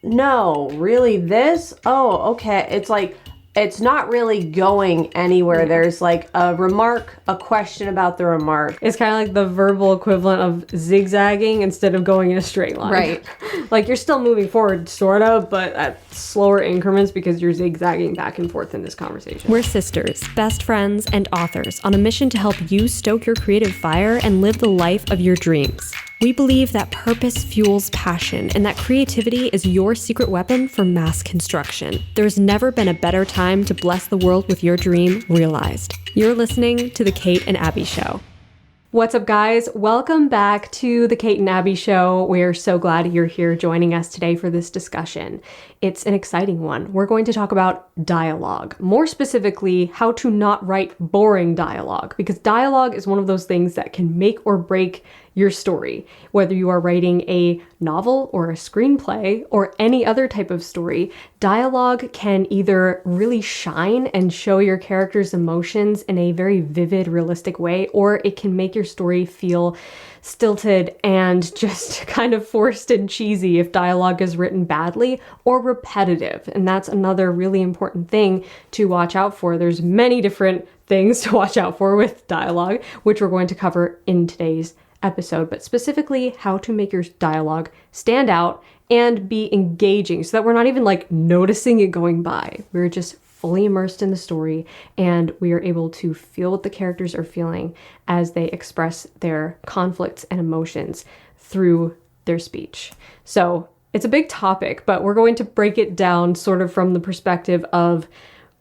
no, really this? Oh, okay. It's like, it's not really going anywhere. Yeah. There's like a remark, a question about the remark. It's kind of like the verbal equivalent of zigzagging instead of going in a straight line. Right. Like you're still moving forward, sort of, but at slower increments because you're zigzagging back and forth in this conversation. We're sisters, best friends, and authors on a mission to help you stoke your creative fire and live the life of your dreams. We believe that purpose fuels passion and that creativity is your secret weapon for mass construction. There's never been a better time to bless the world with your dream realized. You're listening to The Kate and Abbie Show. What's up, guys? Welcome back to The Kate and Abbie Show. We're so glad you're here joining us today for this discussion. It's an exciting one. We're going to talk about dialogue. More specifically, how to not write boring dialogue, because dialogue is one of those things that can make or break your story. Whether you are writing a novel or a screenplay or any other type of story, dialogue can either really shine and show your character's emotions in a very vivid, realistic way, or it can make your story feel stilted and just kind of forced and cheesy if dialogue is written badly or repetitive. And that's another really important thing to watch out for. There's many different things to watch out for with dialogue, which we're going to cover in today's episode, but specifically how to make your dialogue stand out and be engaging so that we're not even like noticing it going by. We're just fully immersed in the story and we are able to feel what the characters are feeling as they express their conflicts and emotions through their speech. So it's a big topic, but we're going to break it down sort of from the perspective of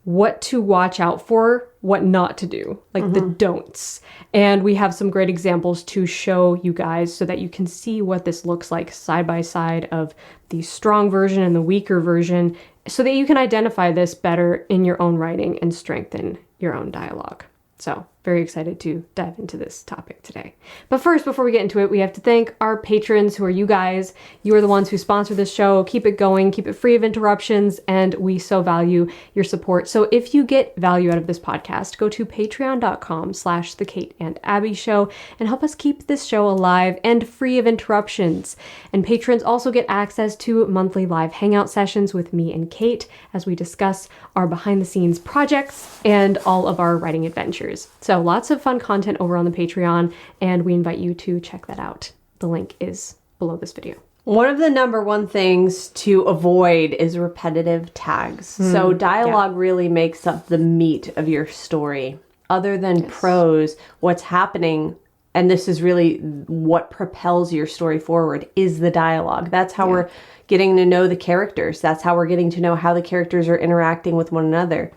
what to watch out for, what not to do, like the don'ts. And we have some great examples to show you guys so that you can see what this looks like side by side of the strong version and the weaker version so that you can identify this better in your own writing and strengthen your own dialogue. So very excited to dive into this topic today. But first, before we get into it, we have to thank our patrons who are you guys. You are the ones who sponsor this show, keep it going, keep it free of interruptions, and we so value your support. So if you get value out of this podcast, go to patreon.com/The Kate and Abbie Show and help us keep this show alive and free of interruptions. And patrons also get access to monthly live hangout sessions with me and Kate as we discuss our behind the scenes projects and all of our writing adventures. So lots of fun content over on the Patreon, and we invite you to check that out. The link is below this video. One of the number one things to avoid is repetitive tags. So dialogue really makes up the meat of your story. Other than prose, what's happening, and this is really what propels your story forward, is the dialogue. That's how we're getting to know the characters. That's how we're getting to know how the characters are interacting with one another.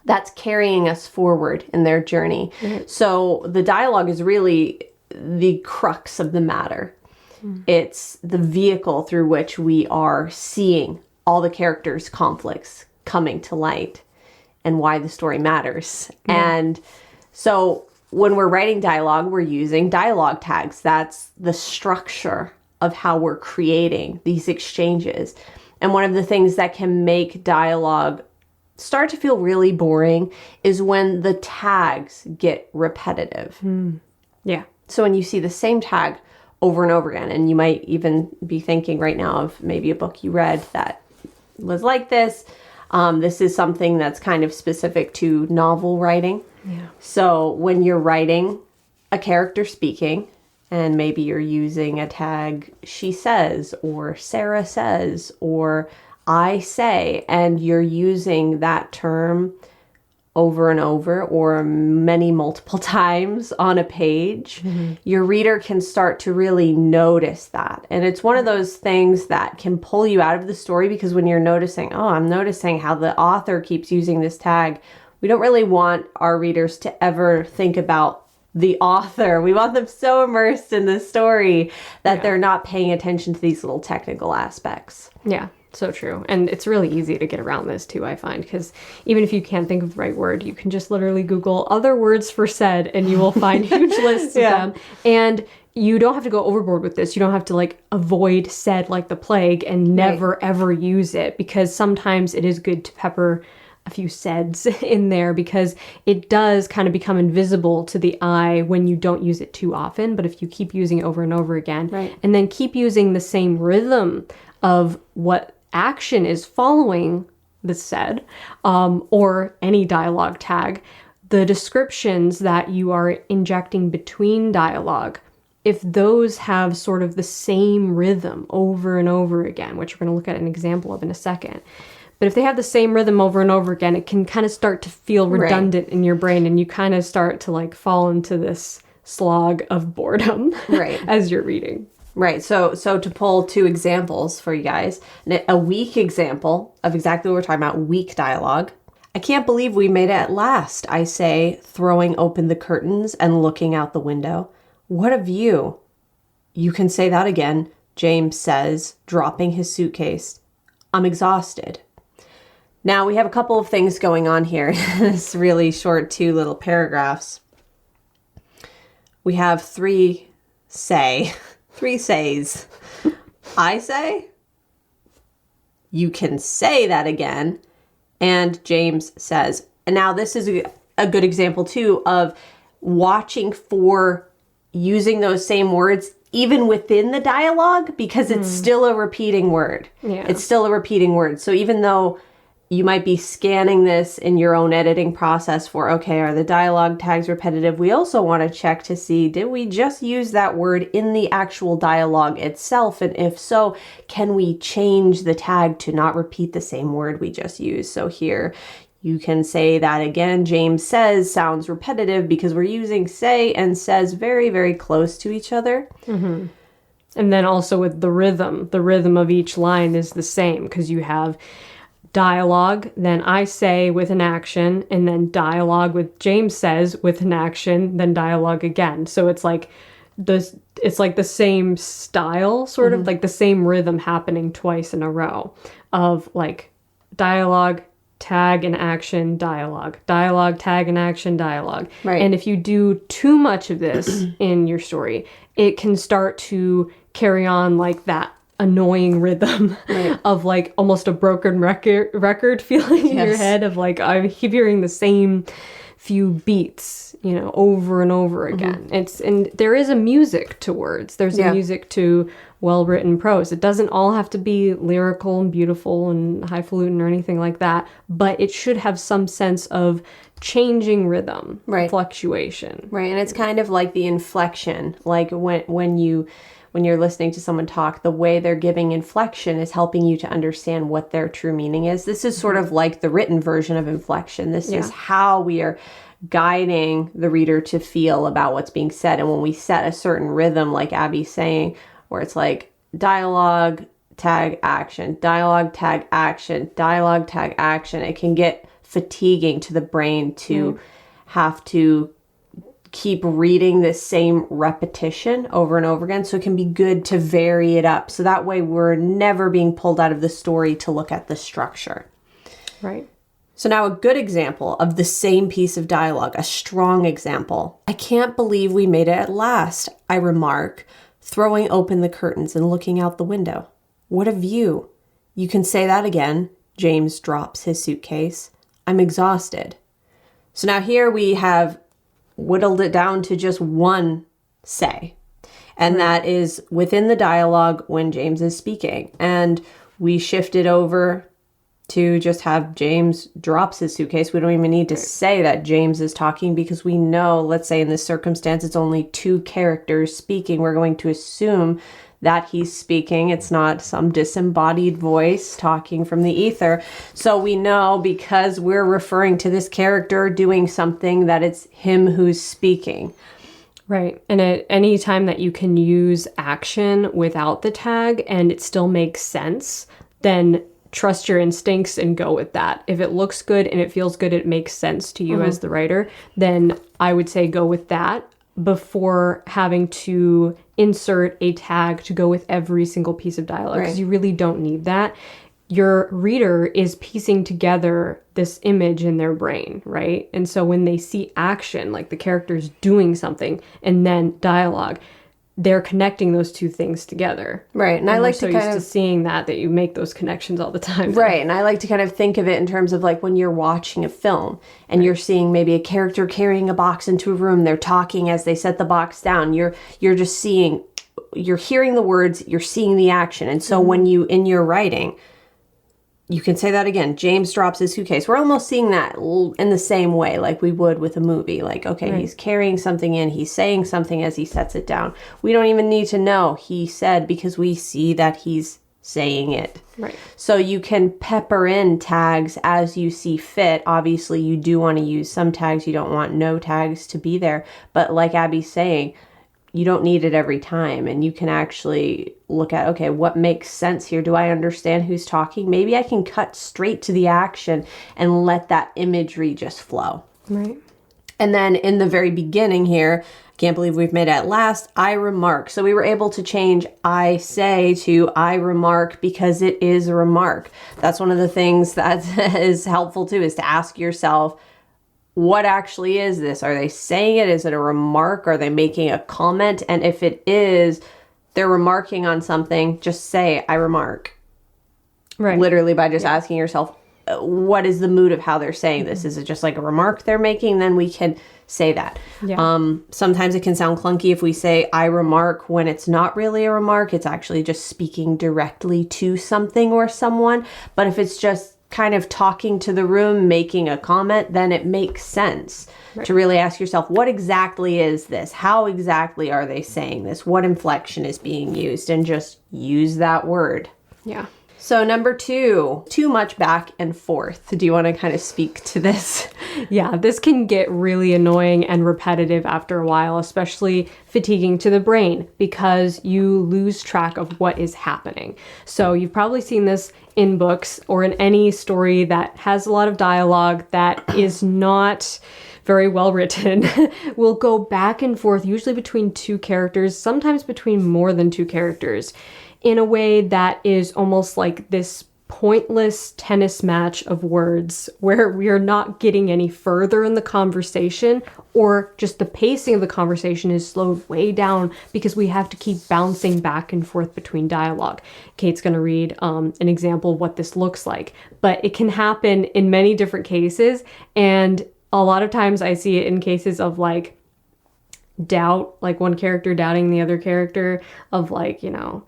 That's carrying us forward in their journey. So the dialogue is really the crux of the matter. It's the vehicle through which we are seeing all the characters' conflicts coming to light and why the story matters. And so when we're writing dialogue, we're using dialogue tags. That's the structure of how we're creating these exchanges. And one of the things that can make dialogue start to feel really boring is when the tags get repetitive. Yeah. So when you see the same tag over and over again, and you might even be thinking right now of maybe a book you read that was like this. This is something that's kind of specific to novel writing. So when you're writing a character speaking, and maybe you're using a tag, she says, or Sarah says, or I say, and you're using that term over and over or many multiple times on a page, your reader can start to really notice that. And it's one of those things that can pull you out of the story, because when you're noticing, oh, I'm noticing how the author keeps using this tag, we don't really want our readers to ever think about the author. We want them so immersed in the story that they're not paying attention to these little technical aspects. Yeah. So true. And it's really easy to get around this too, I find, because even if you can't think of the right word, you can just literally Google other words for said and you will find huge lists of them. And you don't have to go overboard with this. You don't have to like avoid said like the plague and never ever use it, because sometimes it is good to pepper a few saids in there, because it does kind of become invisible to the eye when you don't use it too often. But if you keep using it over and over again, and then keep using the same rhythm of what action is following the said, or any dialogue tag, the descriptions that you are injecting between dialogue, if those have sort of the same rhythm over and over again, which we're going to look at an example of in a second, but if they have the same rhythm over and over again, it can kind of start to feel redundant in your brain, and you kind of start to like fall into this slog of boredom as you're reading. Right. So to pull two examples for you guys, a weak example of exactly what we're talking about, weak dialogue. I can't believe we made it at last, I say, throwing open the curtains and looking out the window. What a view. You can say that again, James says, dropping his suitcase. I'm exhausted. Now we have a couple of things going on here. This really short 2 little paragraphs. We have 3 says. I say, you can say that again, and James says. And now this is a good example too of watching for using those same words even within the dialogue, because it's still a repeating word. Yeah. It's still a repeating word. So even though you might be scanning this in your own editing process for, okay, are the dialogue tags repetitive? We also want to check to see, did we just use that word in the actual dialogue itself? And if so, can we change the tag to not repeat the same word we just used? So here, you can say that again. James says sounds repetitive because we're using say and says very, very close to each other. Mm-hmm. And then also with the rhythm of each line is the same, because you have dialogue, then I say with an action, and then dialogue with James says with an action, then dialogue again. So it's like it's like the same style, sort of like the same rhythm happening twice in a row of like dialogue, tag and action, dialogue, tag and action, dialogue. Right. And if you do too much of this in your story, it can start to carry on like that annoying rhythm of like almost a broken record feeling in your head of like, I keep hearing the same few beats, over and over again. And there is a music to words. There's a music to well-written prose. It doesn't all have to be lyrical and beautiful and highfalutin or anything like that, but it should have some sense of changing rhythm, fluctuation. Right. And it's kind of like the inflection, like when you're listening to someone talk, the way they're giving inflection is helping you to understand what their true meaning is. This is sort of like the written version of inflection. This is how we are guiding the reader to feel about what's being said. And when we set a certain rhythm, like Abbie's saying, where it's like dialogue, tag, action, dialogue, tag, action, dialogue, tag, action, it can get fatiguing to the brain to have to keep reading this same repetition over and over again. So it can be good to vary it up. So that way we're never being pulled out of the story to look at the structure. Right. So now a good example of the same piece of dialogue, a strong example. I can't believe we made it at last, I remark, throwing open the curtains and looking out the window. What a view. You can say that again. James drops his suitcase. I'm exhausted. So now here we have whittled it down to just one say. And that is within the dialogue when James is speaking. And we shifted over to just have James drops his suitcase. We don't even need to say that James is talking, because we know, let's say in this circumstance, it's only 2 characters speaking. We're going to assume that he's speaking. It's not some disembodied voice talking from the ether. So we know, because we're referring to this character doing something, that it's him who's speaking. Right. And at any time that you can use action without the tag and it still makes sense, then trust your instincts and go with that. If it looks good and it feels good, it makes sense to you as the writer, then I would say go with that before having to insert a tag to go with every single piece of dialogue, because you really don't need that. Your reader is piecing together this image in their brain, right? And so when they see action, like the characters doing something, and then dialogue, they're connecting those two things together. Right. And I like to kind used to seeing that you make those connections all the time. Right. And I like to kind of think of it in terms of like when you're watching a film and you're seeing maybe a character carrying a box into a room, they're talking as they set the box down. You're just seeing you're hearing the words, you're seeing the action. And so when you, in your writing, you can say that again. James drops his suitcase. We're almost seeing that in the same way like we would with a movie. Like, okay, he's carrying something in. He's saying something as he sets it down. We don't even need to know he said because we see that he's saying it. Right. So you can pepper in tags as you see fit. Obviously, you do want to use some tags. You don't want no tags to be there. But like Abbie's saying, you don't need it every time. And you can actually look at, okay, what makes sense here? Do I understand who's talking? Maybe I can cut straight to the action and let that imagery just flow. Right. And then in the very beginning here, I can't believe we've made it at last, I remark. So we were able to change I say to I remark because it is a remark. That's one of the things that is helpful too, is to ask yourself, what actually is this? Are they saying it? Is it a remark? Are they making a comment? And if it is, they're remarking on something, just say, I remark. Right. Literally by just asking yourself, what is the mood of how they're saying this? Is it just like a remark they're making? Then we can say that. Yeah. Sometimes it can sound clunky if we say, I remark, when it's not really a remark. It's actually just speaking directly to something or someone. But if it's just kind of talking to the room, making a comment, then it makes sense to really ask yourself, what exactly is this? How exactly are they saying this? What inflection is being used? And just use that word. Yeah. So number 2, too much back and forth. Do you want to kind of speak to this? Yeah, this can get really annoying and repetitive after a while, especially fatiguing to the brain because you lose track of what is happening. So you've probably seen this in books or in any story that has a lot of dialogue that is not very well written. Will go back and forth, usually between 2 characters, sometimes between more than 2 characters, in a way that is almost like this pointless tennis match of words where we are not getting any further in the conversation, or just the pacing of the conversation is slowed way down because we have to keep bouncing back and forth between dialogue. Kate's going to read an example of what this looks like, but it can happen in many different cases. And a lot of times I see it in cases of like doubt, like one character doubting the other character, of like, you know,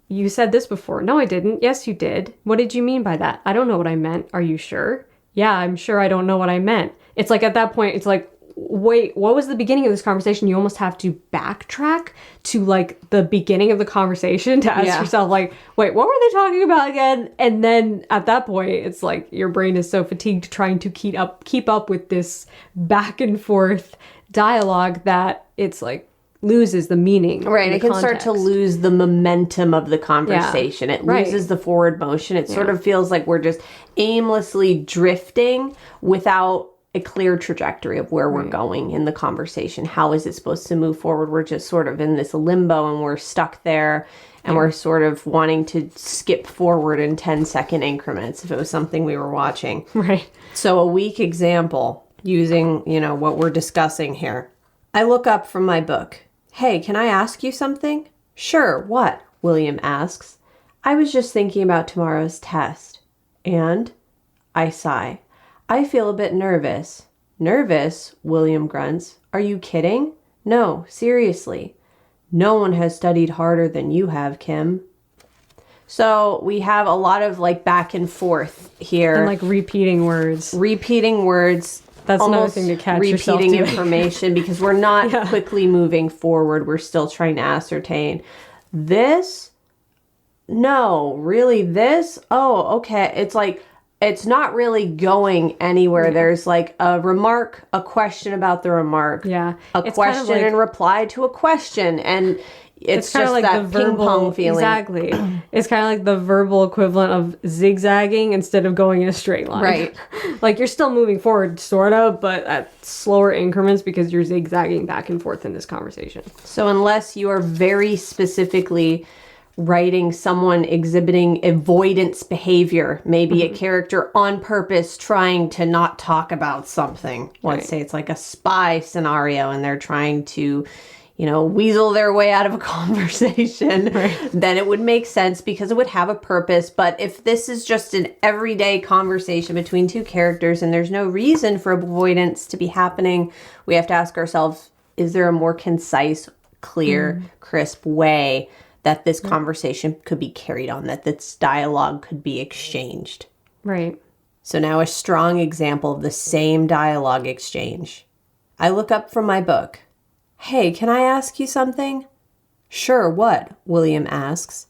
you said this before. No, I didn't. Yes, you did. What did you mean by that? I don't know what I meant. Are you sure? Yeah, I'm sure I don't know what I meant. It's like at that point, it's like, wait, what was the beginning of this conversation? You almost have to backtrack to like the beginning of the conversation to ask yourself like, wait, what were they talking about again? And then at that point, it's like your brain is so fatigued trying to keep up with this back and forth dialogue that it's like, loses the meaning. Right. It can start to lose the momentum of the conversation. It loses the forward motion. It sort of feels like we're just aimlessly drifting without a clear trajectory of where we're going in the conversation. How is it supposed to move forward? We're just sort of in this limbo and we're stuck there and we're sort of wanting to skip forward in 10-second increments if it was something we were watching. Right. So a weak example using, you know, what we're discussing here. I look up from my book. Hey, can I ask you something? Sure, what? William asks. I was just thinking about tomorrow's test. And? I sigh. I feel a bit nervous. Nervous? William grunts. Are you kidding? No, seriously. No one has studied harder than you have, Kim. So we have a lot of like back and forth here. And like repeating words. That's another thing to catch yourself doing. Repeating information because we're not quickly moving forward. We're still trying to ascertain this. No, really this? Oh, okay. It's like, it's not really going anywhere. There's like a remark, a question about the remark. Yeah. A question kind of in reply to a question. And it's kind just of like that the verbal, ping pong feeling. Exactly. It's kind of like the verbal equivalent of zigzagging instead of going in a straight line. Right. Like you're still moving forward, sort of, but at slower increments because you're zigzagging back and forth in this conversation. So unless you are very specifically writing someone exhibiting avoidance behavior, maybe a character on purpose trying to not talk about something. Let's say it's like a spy scenario and they're trying to, you know, weasel their way out of a conversation, then it would make sense because it would have a purpose. But if this is just an everyday conversation between 2 characters and there's no reason for avoidance to be happening, we have to ask ourselves, is there a more concise, clear, crisp way that this conversation could be carried on, that this dialogue could be exchanged. Right. So now a strong example of the same dialogue exchange. I look up from my book. Hey, can I ask you something? Sure, what? William asks.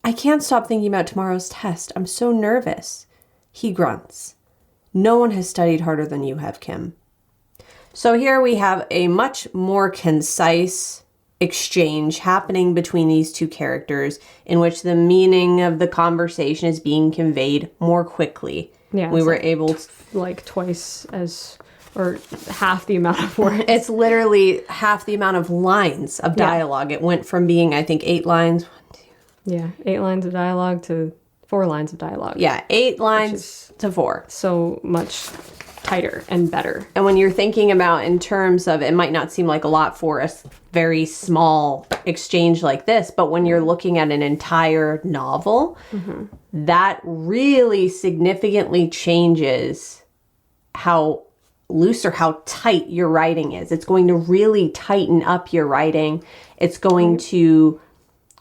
I can't stop thinking about tomorrow's test. I'm so nervous. He grunts. No one has studied harder than you have, Kim. So here we have a much more concise exchange happening between these two characters in which the meaning of the conversation is being conveyed more quickly. Yeah. We were able to... Like twice as, or half the amount of words. It's literally half the amount of lines of dialogue. It went from being, I think, 8 lines. 8 lines of dialogue to 4 lines of dialogue. Yeah, 8 lines to 4. So much tighter and better. And when you're thinking about in terms of, it might not seem like a lot for a very small exchange like this, but when you're looking at an entire novel, that really significantly changes how loose or how tight your writing is. It's going to really tighten up your writing. It's going to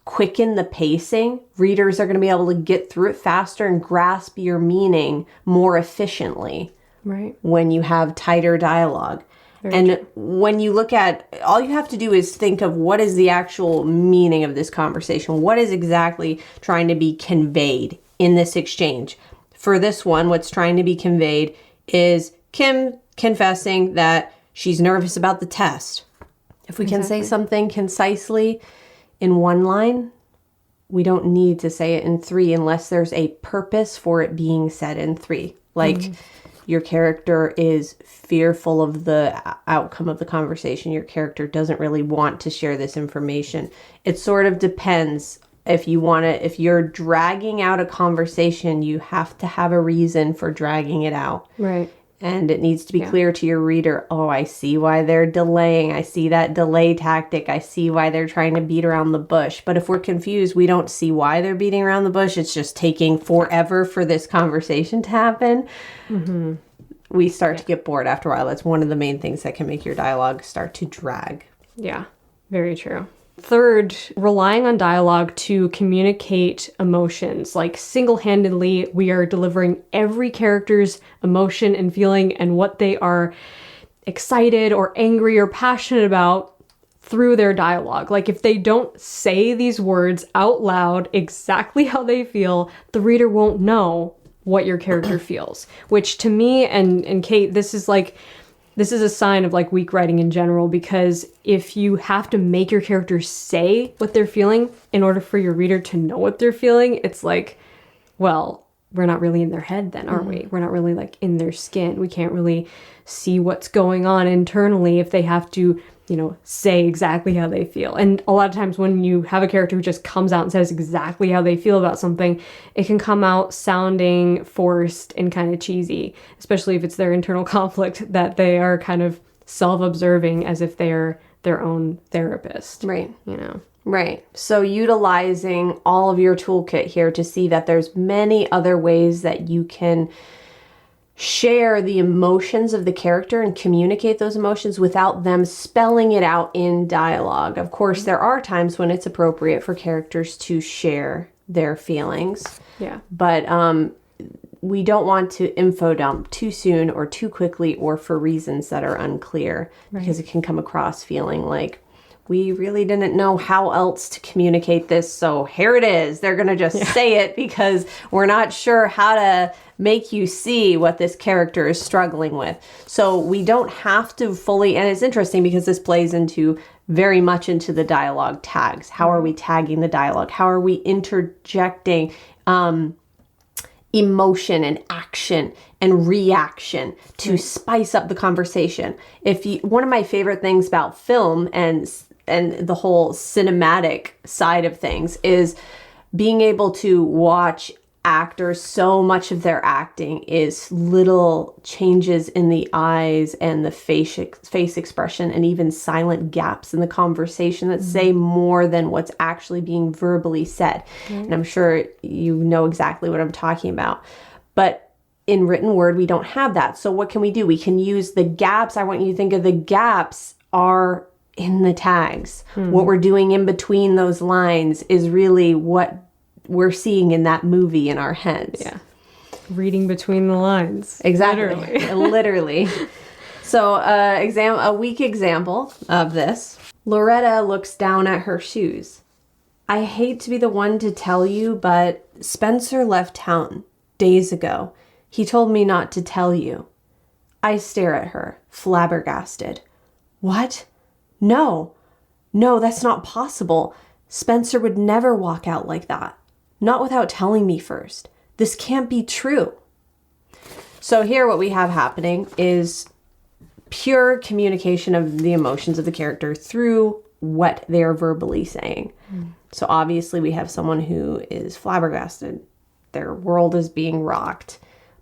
quicken the pacing. Readers are going to be able to get through it faster and grasp your meaning more efficiently. Right. When you have tighter dialogue. When you look at, all you have to do is think of what is the actual meaning of this conversation. What is exactly trying to be conveyed in this exchange? For this one, what's trying to be conveyed is Kim confessing that she's nervous about the test. If we can say something concisely in 1 line, we don't need to say it in 3 unless there's a purpose for it being said in 3. Like, your character is fearful of the outcome of the conversation. Your character doesn't really want to share this information. It sort of depends. If you're dragging out a conversation, you have to have a reason for dragging it out. Right. And it needs to be clear to your reader, oh, I see why they're delaying. I see that delay tactic. I see why they're trying to beat around the bush. But if we're confused, we don't see why they're beating around the bush. It's just taking forever for this conversation to happen. We start to get bored after a while. That's one of the main things that can make your dialogue start to drag. Yeah, very true. Third, relying on dialogue to communicate emotions. Like single-handedly, we are delivering every character's emotion and feeling and what they are excited or angry or passionate about through their dialogue. Like if they don't say these words out loud exactly how they feel, the reader won't know what your character feels. Which to me and Kate, this is a sign of like weak writing in general, because if you have to make your characters say what they're feeling in order for your reader to know what they're feeling, it's like, well, we're not really in their head then, are we? We're not really like in their skin. We can't really see what's going on internally if they have to, say exactly how they feel. And a lot of times when you have a character who just comes out and says exactly how they feel about something, it can come out sounding forced and kind of cheesy, especially if it's their internal conflict that they are kind of self-observing as if they're their own therapist. Right. Right. So utilizing all of your toolkit here to see that there's many other ways that you can share the emotions of the character and communicate those emotions without them spelling it out in dialogue. Of course, there are times when it's appropriate for characters to share their feelings. Yeah. But we don't want to info dump too soon or too quickly or for reasons that are unclear, because it can come across feeling like we really didn't know how else to communicate this, so here it is. They're going to just say it because we're not sure how to make you see what this character is struggling with. So we don't have to fully, and it's interesting because this plays into very much into the dialogue tags. How are we tagging the dialogue? How are we interjecting emotion and action and reaction to spice up the conversation? One of my favorite things about film and the whole cinematic side of things is being able to watch actors. So much of their acting is little changes in the eyes and the face expression and even silent gaps in the conversation that say more than what's actually being verbally said. And I'm sure you know exactly what I'm talking about. But in written word, we don't have that. So what can we do? We can use the gaps. I want you to think of the gaps are in the tags. What we're doing in between those lines is really what we're seeing in that movie in our heads. Yeah. Reading between the lines. Exactly. Literally. So a weak example of this. Loretta looks down at her shoes. I hate to be the one to tell you, but Spencer left town days ago. He told me not to tell you. I stare at her, flabbergasted. What? No, that's not possible. Spencer would never walk out like that. Not without telling me first. This can't be true. So here what we have happening is pure communication of the emotions of the character through what they're verbally saying. So obviously we have someone who is flabbergasted. Their world is being rocked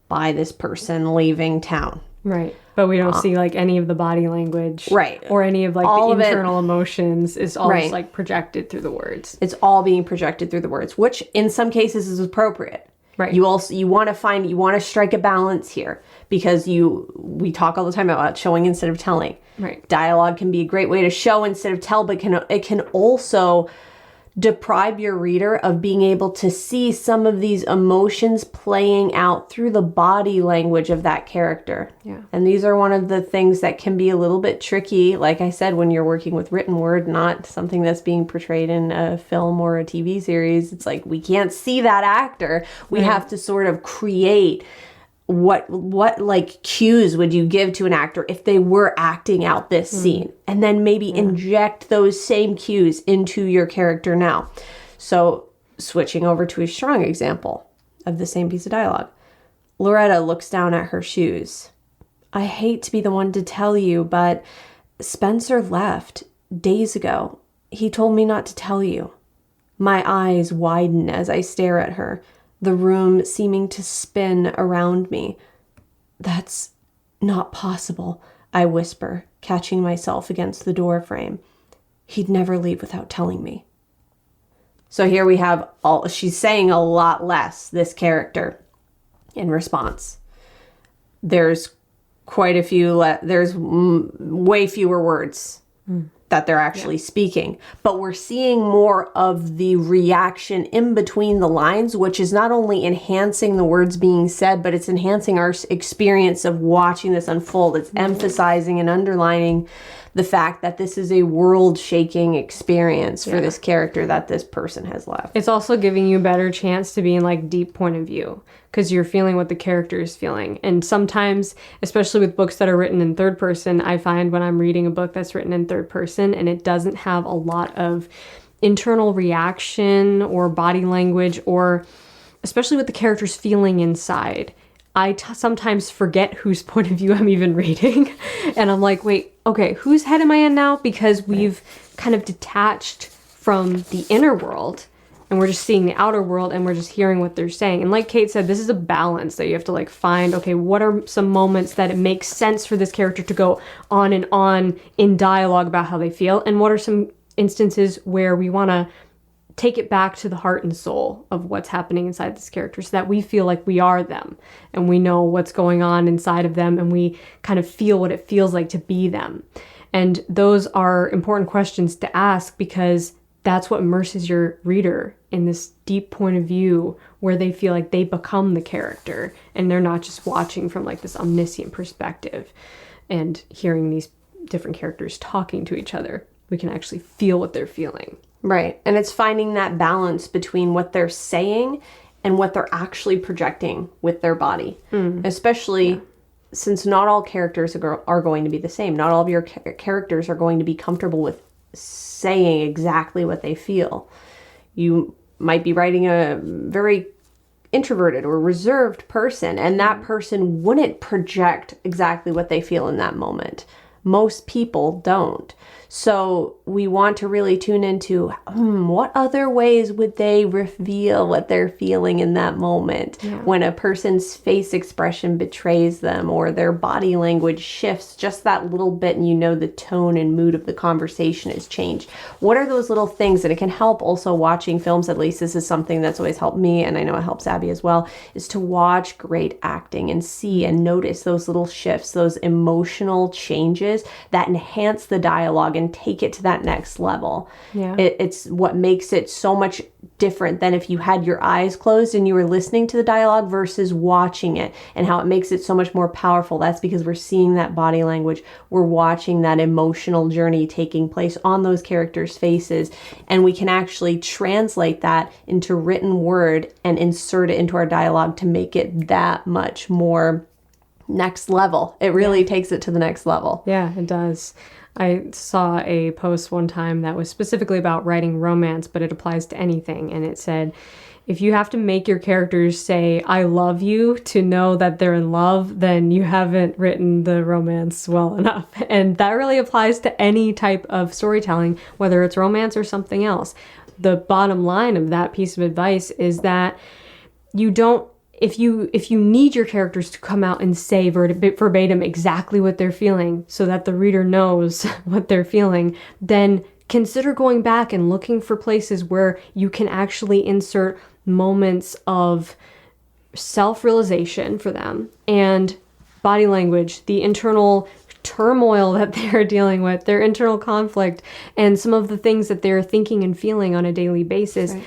by this person leaving town. Right. But we don't see like any of the body language. Right. Or any of like all the internal emotions is all just like projected through the words. It's all being projected through the words, which in some cases is appropriate. Right. You want to strike a balance here because we talk all the time about showing instead of telling. Right. Dialogue can be a great way to show instead of tell, but it can also deprive your reader of being able to see some of these emotions playing out through the body language of that character. Yeah. And these are one of the things that can be a little bit tricky, like I said, when you're working with written word, not something that's being portrayed in a film or a TV series. It's like we can't see that actor. We have to sort of create what like cues would you give to an actor if they were acting out this scene, and then maybe inject those same cues into your character now. So switching over to a strong example of the same piece of dialogue. Loretta looks down at her shoes. I hate to be the one to tell you, but Spencer left days ago. He told me not to tell you. My eyes widen as I stare at her, the room seeming to spin around me. That's not possible, I whisper, catching myself against the door frame. He'd never leave without telling me. So here we have she's saying a lot less, this character, in response. There's quite a few, there's way fewer words that they're actually speaking. But we're seeing more of the reaction in between the lines, which is not only enhancing the words being said, but it's enhancing our experience of watching this unfold. It's emphasizing and underlining the fact that this is a world-shaking experience for this character that this person has left. It's also giving you a better chance to be in like deep point of view because you're feeling what the character is feeling. And sometimes, especially with books that are written in third person, I find when I'm reading a book that's written in third person and it doesn't have a lot of internal reaction or body language, or especially what the character's feeling inside, I sometimes forget whose point of view I'm even reading. And I'm like, wait, okay, whose head am I in now? Because we've kind of detached from the inner world and we're just seeing the outer world and we're just hearing what they're saying. And like Kate said, this is a balance that you have to like find, okay, what are some moments that it makes sense for this character to go on and on in dialogue about how they feel? And what are some instances where we want to take it back to the heart and soul of what's happening inside this character so that we feel like we are them and we know what's going on inside of them and we kind of feel what it feels like to be them. And those are important questions to ask because that's what immerses your reader in this deep point of view where they feel like they become the character and they're not just watching from like this omniscient perspective and hearing these different characters talking to each other. We can actually feel what they're feeling. Right. And it's finding that balance between what they're saying and what they're actually projecting with their body. Especially since not all characters are going to be the same. Not all of your characters are going to be comfortable with saying exactly what they feel. You might be writing a very introverted or reserved person, and that person wouldn't project exactly what they feel in that moment. Most people don't. So we want to really tune into what other ways would they reveal what they're feeling in that moment when a person's face expression betrays them or their body language shifts just that little bit and you know the tone and mood of the conversation has changed. What are those little things? And it can help also watching films, at least this is something that's always helped me and I know it helps Abbie as well, is to watch great acting and see and notice those little shifts, those emotional changes changes that enhance the dialogue and take it to that next level. Yeah. It's what makes it so much different than if you had your eyes closed and you were listening to the dialogue versus watching it, and how it makes it so much more powerful. That's because we're seeing that body language. We're watching that emotional journey taking place on those characters' faces, and we can actually translate that into written word and insert it into our dialogue to make it that much more next level. It really takes it to the next level. Yeah, it does. I saw a post one time that was specifically about writing romance, but it applies to anything. And it said, if you have to make your characters say, I love you to know that they're in love, then you haven't written the romance well enough. And that really applies to any type of storytelling, whether it's romance or something else. The bottom line of that piece of advice is that you don't, if you need your characters to come out and say verbatim exactly what they're feeling so that the reader knows what they're feeling, then consider going back and looking for places where you can actually insert moments of self-realization for them and body language, the internal turmoil that they're dealing with, their internal conflict, and some of the things that they're thinking and feeling on a daily basis. Right.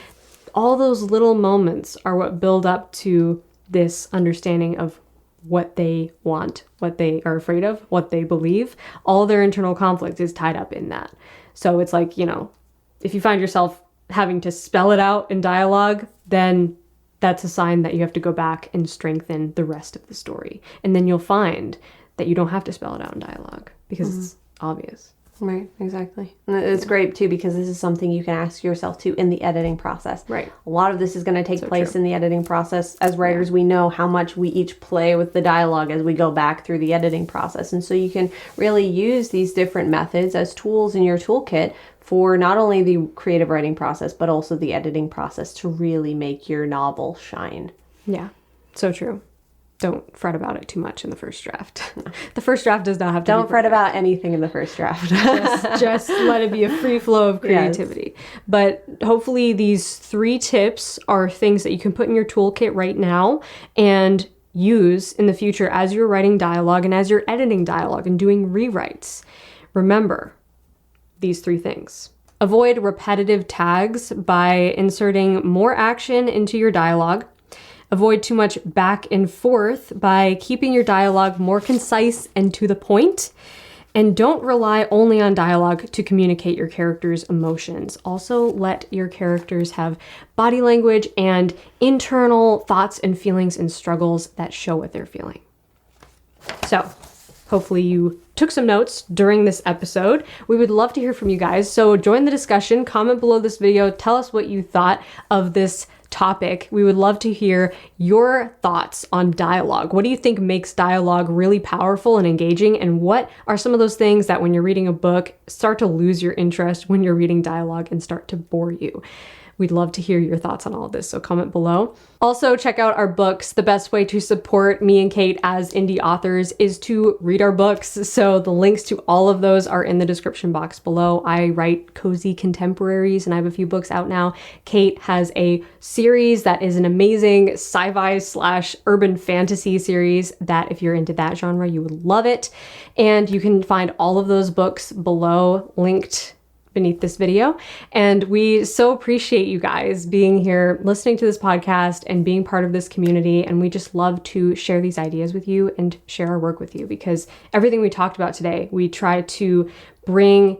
All those little moments are what build up to this understanding of what they want, what they are afraid of, what they believe. All their internal conflict is tied up in that. So it's like, if you find yourself having to spell it out in dialogue, then that's a sign that you have to go back and strengthen the rest of the story. And then you'll find that you don't have to spell it out in dialogue because it's obvious. Right, exactly. And it's great too because this is something you can ask yourself too in the editing process. Right. A lot of this is going to take place in the editing process. As writers, we know how much we each play with the dialogue as we go back through the editing process. And so you can really use these different methods as tools in your toolkit for not only the creative writing process, but also the editing process to really make your novel shine. Yeah, so true. Don't fret about it too much in the first draft. The first draft does not have to Don't fret about anything in the first draft. just let it be a free flow of creativity. Yes. But hopefully these 3 tips are things that you can put in your toolkit right now and use in the future as you're writing dialogue and as you're editing dialogue and doing rewrites. Remember these 3 things. Avoid repetitive tags by inserting more action into your dialogue. Avoid too much back and forth by keeping your dialogue more concise and to the point. And don't rely only on dialogue to communicate your characters' emotions. Also, let your characters have body language and internal thoughts and feelings and struggles that show what they're feeling. So, hopefully you took some notes during this episode. We would love to hear from you guys. So join the discussion, comment below this video, tell us what you thought of this topic. We would love to hear your thoughts on dialogue. What do you think makes dialogue really powerful and engaging? And what are some of those things that when you're reading a book, start to lose your interest when you're reading dialogue and start to bore you? We'd love to hear your thoughts on all of this, so comment below. Also, check out our books. The best way to support me and Kate as indie authors is to read our books. So the links to all of those are in the description box below. I write cozy contemporaries and I have a few books out now. Kate has a series that is an amazing sci-fi / urban fantasy series that if you're into that genre, you would love it. And you can find all of those books below, linked beneath this video. And we so appreciate you guys being here, listening to this podcast and being part of this community. And we just love to share these ideas with you and share our work with you because everything we talked about today, we try to bring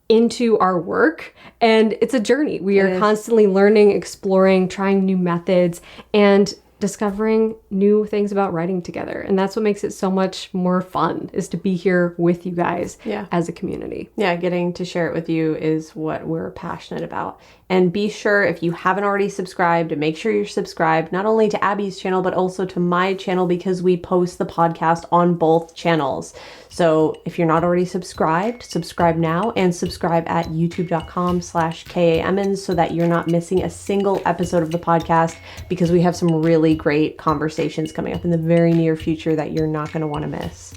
into our work, and it's a journey. We are constantly learning, exploring, trying new methods, and discovering new things about writing together. And that's what makes it so much more fun, is to be here with you guys as a community. Yeah, getting to share it with you is what we're passionate about. And be sure, if you haven't already subscribed, make sure you're subscribed, not only to Abbie's channel, but also to my channel, because we post the podcast on both channels. So if you're not already subscribed, subscribe now, and subscribe at youtube.com/Abbie Emmons so that you're not missing a single episode of the podcast, because we have some really great conversations coming up in the very near future that you're not going to want to miss.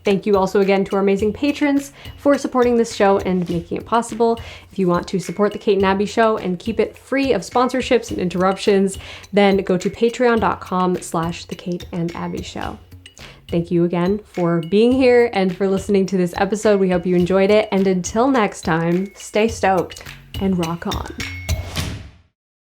Thank you also again to our amazing patrons for supporting this show and making it possible. If you want to support the Kate and Abbie Show and keep it free of sponsorships and interruptions, then go to patreon.com/The Kate and Abbie Show. Thank you again for being here and for listening to this episode. We hope you enjoyed it. And until next time, Stay stoked and rock on.